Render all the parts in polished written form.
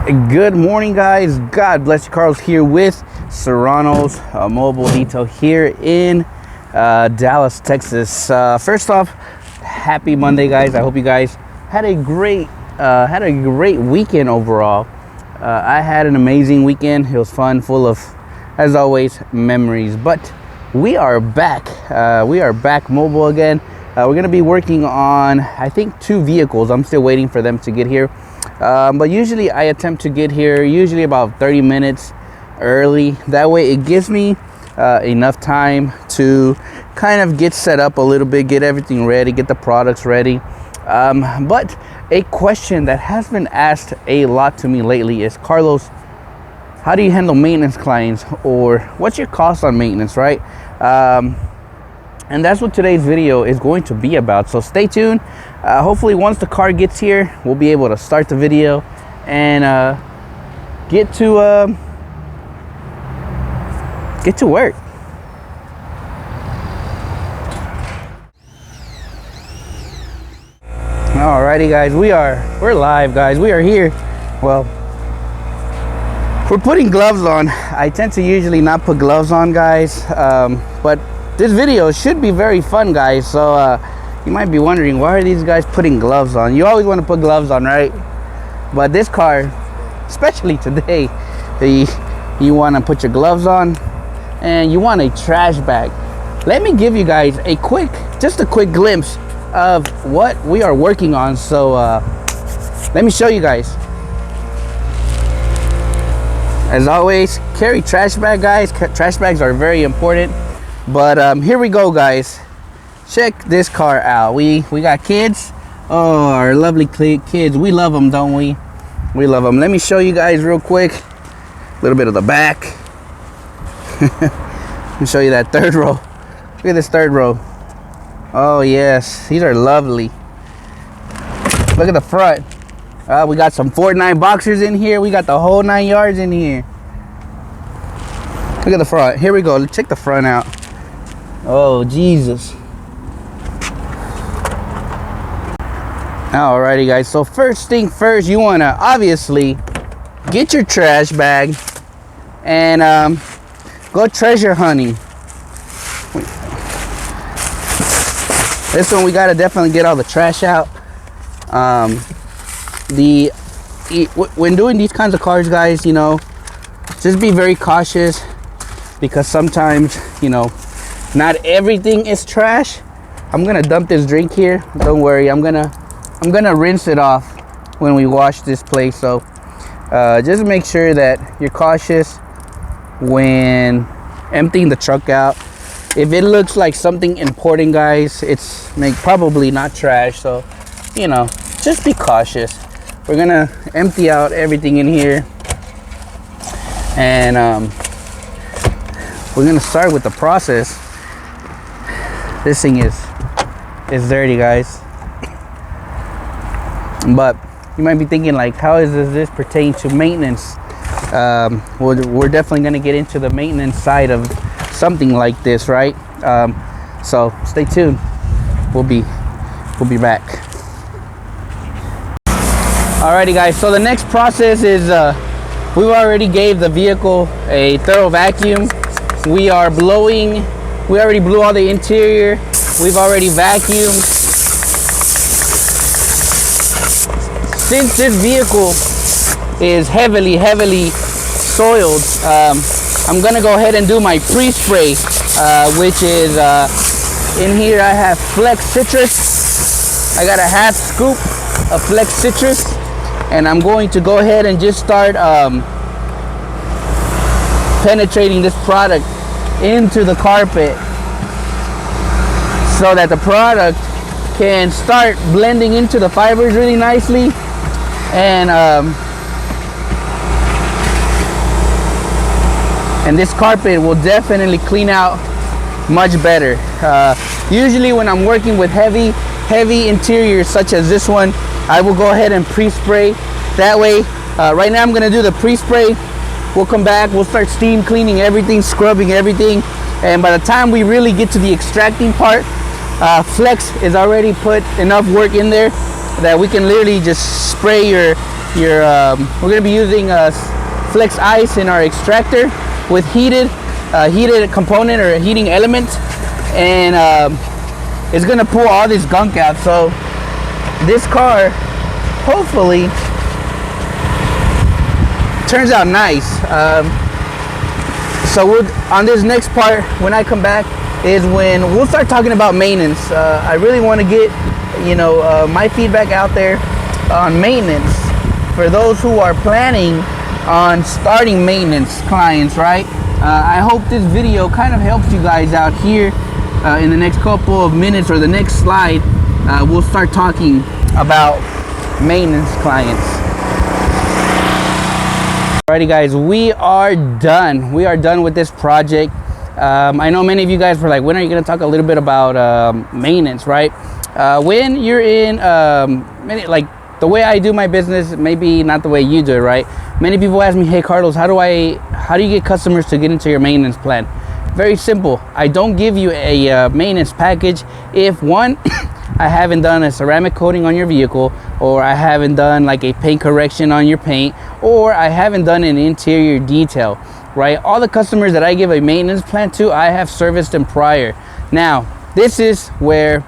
Good morning, guys. God bless you. Carlos here with Serranos Mobile Detail here in Dallas, Texas. First off, happy Monday, guys. I hope you guys had a great weekend overall. I had an amazing weekend. It was fun, full of, as always, memories. But we are back. We are back mobile again. We're gonna be working on, I think, 2 vehicles. I'm still waiting for them to get here. But usually I attempt to get here usually about 30 minutes early. That way it gives me enough time to kind of get set up a little bit, get everything ready, get the products ready. But a question that has been asked a lot to me lately is, Carlos, how do you handle maintenance clients, or what's your cost on maintenance, right? And that's what today's video is going to be about. So stay tuned. Hopefully once the car gets here, we'll be able to start the video and get to work. Alrighty, guys, we're live, guys. We are here. Well, we're putting gloves on. I tend to usually not put gloves on, guys, but this video should be very fun, guys. So you might be wondering, why are these guys putting gloves on? You always want to put gloves on, right? But this car, especially today, you want to put your gloves on and you want a trash bag. Let me give you guys just a quick glimpse of what we are working on. So let me show you guys. As always, carry trash bag, guys. Trash bags are very important. But here we go, guys. Check this car out. We got kids. Oh, our lovely kids. We love them, don't we? We love them. Let me show you guys real quick a little bit of the back. Let me show you that third row. Look at this third row. Oh yes, these are lovely. Look at the front. We got some Fortnite boxers in here. We got the whole 9 yards in here. Look at the front. Here we go. Let's check the front out. Oh, Jesus. Alrighty, guys. So first thing first, you want to obviously get your trash bag and go treasure hunting. This one, we got to definitely get all the trash out. When doing these kinds of cars, guys, you know, just be very cautious, because sometimes, you know, not everything is trash. I'm gonna dump this drink here. Don't worry, I'm gonna rinse it off when we wash this place. So just make sure that you're cautious when emptying the truck out. If it looks like something important, guys, it's probably not trash. So, you know, just be cautious. We're gonna empty out everything in here, and we're gonna start with the process. This thing is dirty, guys. But you might be thinking, like, how does this pertain to maintenance? We're definitely gonna get into the maintenance side of something like this, right? So stay tuned. We'll be back. Alrighty, guys. So the next process is we've already gave the vehicle a thorough vacuum. We already blew all the interior. We've already vacuumed. Since this vehicle is heavily soiled, I'm gonna go ahead and do my pre-spray, which is in here. I have Flex Citrus. I got a half scoop of Flex Citrus, and I'm going to go ahead and just start penetrating this product into the carpet, so that the product can start blending into the fibers really nicely, and this carpet will definitely clean out much better. Usually when I'm working with heavy interiors such as this one, I will go ahead and pre-spray. That way, right now I'm gonna do the pre-spray. We'll come back, we'll start steam cleaning everything, scrubbing everything, and by the time we really get to the extracting part, Flex is already put enough work in there that we can literally just spray your we're gonna be using flex ice in our extractor with heated component or heating element, and it's gonna pull all this gunk out. So this car hopefully turns out nice. So on this next part, when I come back, is when we'll start talking about maintenance. I really want to get my feedback out there on maintenance for those who are planning on starting maintenance clients, right? I hope this video kind of helps you guys out here. In the next couple of minutes or the next slide, we'll start talking about maintenance clients. Alrighty guys, we are done with this project. I know many of you guys were like, when are you going to talk a little bit about maintenance, right? When you're in like the way I do my business, maybe not the way you do it, right? Many people ask me, hey Carlos, how do you get customers to get into your maintenance plan? Very simple. I don't give you a maintenance package if one, I haven't done a ceramic coating on your vehicle, or I haven't done like a paint correction on your paint, or I haven't done an interior detail, right? All the customers that I give a maintenance plan to, I have serviced them prior. Now, this is where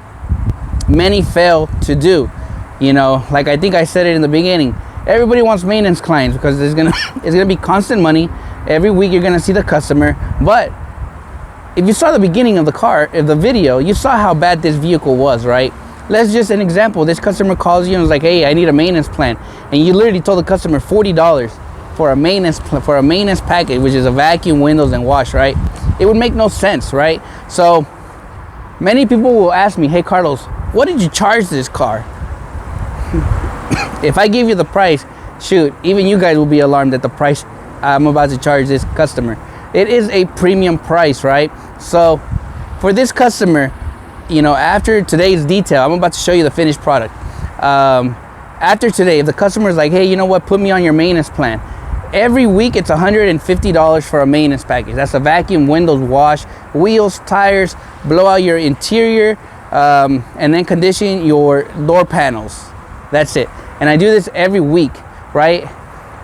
many fail to do. Like I think I said it in the beginning, everybody wants maintenance clients because it's gonna be constant money. Every week you're gonna see the customer. But if you saw the beginning of the video, you saw how bad this vehicle was, right? Let's just an example. This customer calls you and is like, hey, I need a maintenance plan. And you literally told the customer $40 for a maintenance package, which is a vacuum, windows, and wash, right? It would make no sense, right? So many people will ask me, hey Carlos, what did you charge this car? If I give you the price, shoot, even you guys will be alarmed at the price I'm about to charge this customer. It is a premium price, right? So for this customer, after today's detail, I'm about to show you the finished product. After today, if the customer is like, hey, you know what, put me on your maintenance plan, every week it's $150 for a maintenance package. That's a vacuum, windows, wash, wheels, tires, blow out your interior, and then condition your door panels. That's it. And I do this every week, right?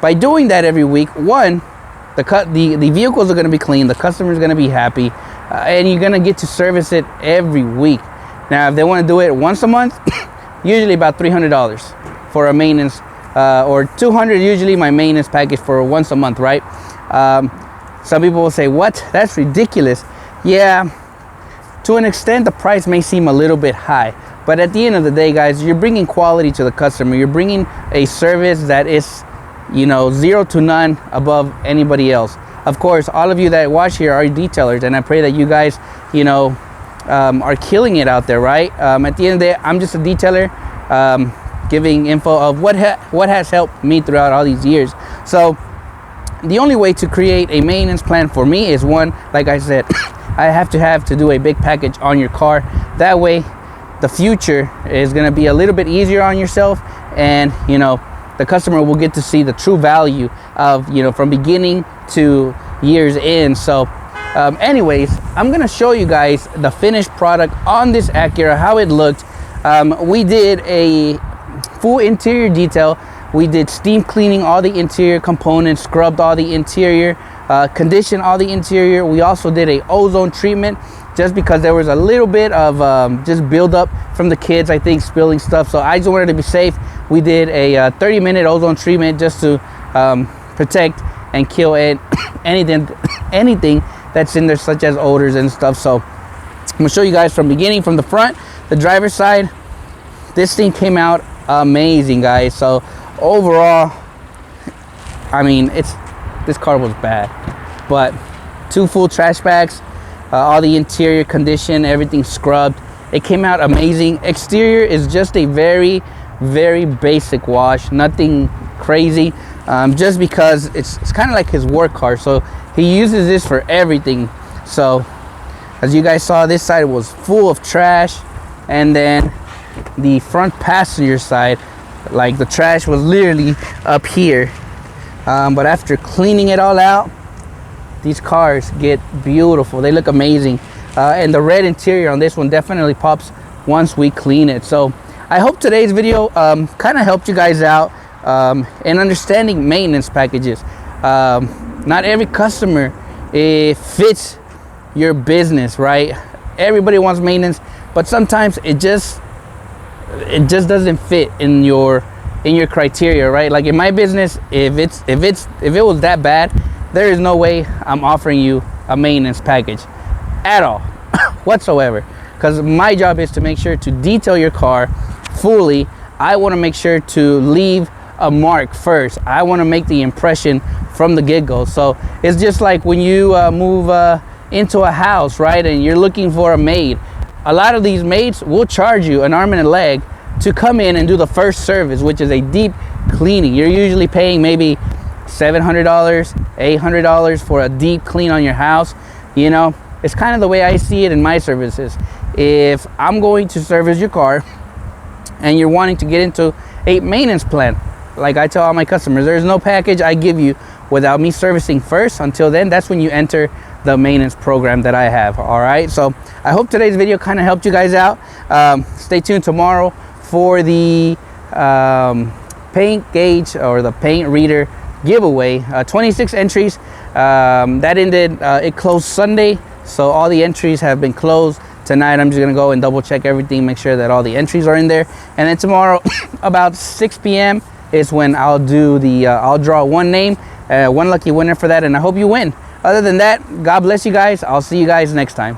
By doing that every week, one, the vehicles are going to be clean, the customer is going to be happy, and you're going to get to service it every week. Now, if they want to do it once a month, usually about $300 for a maintenance, or $200 usually my maintenance package for once a month, right? Some people will say, what? That's ridiculous. Yeah, to an extent, the price may seem a little bit high, but at the end of the day, guys, you're bringing quality to the customer. You're bringing a service that is, 0 to none above anybody else. Of course, all of you that watch here are detailers, and I pray that you guys, are killing it out there, right? At the end of the day, I'm just a detailer, giving info of what has helped me throughout all these years. So the only way to create a maintenance plan for me is, one, like I said, I have to do a big package on your car. That way the future is going to be a little bit easier on yourself, and the customer will get to see the true value of from beginning to years in. So anyways, I'm going to show you guys the finished product on this Acura, how it looked. We did a full interior detail. We did steam cleaning all the interior components, scrubbed all the interior, conditioned all the interior. We also did a ozone treatment, just because there was a little bit of just buildup from the kids, I think, spilling stuff. So I just wanted to be safe. We did a 30-minute ozone treatment just to protect and kill anything that's in there, such as odors and stuff. So I'm gonna show you guys from beginning, from the front, the driver's side. This thing came out amazing, guys. So overall, I mean, this car was bad, but 2 full trash bags, all the interior condition, everything scrubbed. It came out amazing. Exterior is just a very, very basic wash, nothing crazy, just because it's kind of like his work car, so he uses this for everything. So as you guys saw, this side was full of trash, and then the front passenger side, like the trash was literally up here, but after cleaning it all out, these cars get beautiful. They look amazing, and the red interior on this one definitely pops once we clean it. So I hope today's video kind of helped you guys out and understanding maintenance packages. Not every customer fits your business, right? Everybody wants maintenance, but sometimes it just doesn't fit in your criteria, right? Like in my business, if it was that bad, there is no way I'm offering you a maintenance package at all whatsoever, because my job is to make sure to detail your car fully. I want to make sure to leave a mark first. I want to make the impression from the get-go. So it's just like when you move into a house, right, and you're looking for a maid. A lot of these maids will charge you an arm and a leg to come in and do the first service, which is a deep cleaning. You're usually paying maybe $700, $800 for a deep clean on your house. You know, it's kind of the way I see it in my services. If I'm going to service your car and you're wanting to get into a maintenance plan, like I tell all my customers, there's no package I give you without me servicing first. Until then, that's when you enter the maintenance program that I have. All right, so I hope today's video kind of helped you guys out. Stay tuned tomorrow for the paint gauge or the paint reader giveaway. 26 entries. That ended, it closed Sunday, so all the entries have been closed. Tonight I'm just gonna go and double check everything, make sure that all the entries are in there, and then tomorrow about 6 p.m. is when I'll do the I'll draw one name, one lucky winner for that, and I hope you win. Other than that, God bless you guys. I'll see you guys next time.